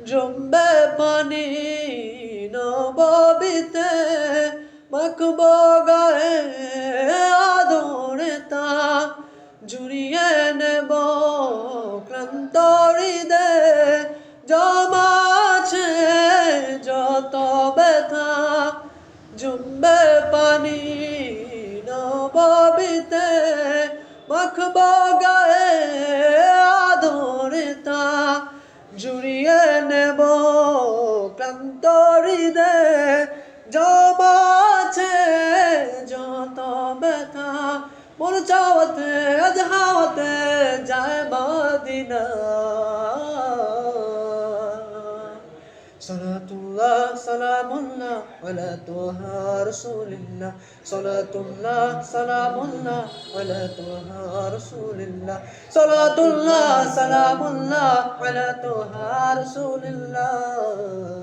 জমবে পানি নববিতে মাখবো গায়ে আদরে তা জুড়িয়ে নেব ক্লান্ত হৃদয়ে জমা আছে যত ব্যথা জমবে পানি নববিতে মাখবো গায়ে আদরে তা জুড়িয়ে নেব ক্লান্ত হৃদয়ে জমা আছে যত ব্যথা মন চাওয়াতে আজ হাওয়াতে যায় মদিনা সালাতুল্লাহ সালামুল্লাহ আলা তোহা রাসূলিল্লাহ সালাতুল্লাহ সালামুল্লাহ আলা তোহা রাসূলিল্লাহ সালাতুল্লাহ সালামুল্লাহ আলা তোহা রাসূলিল্লাহ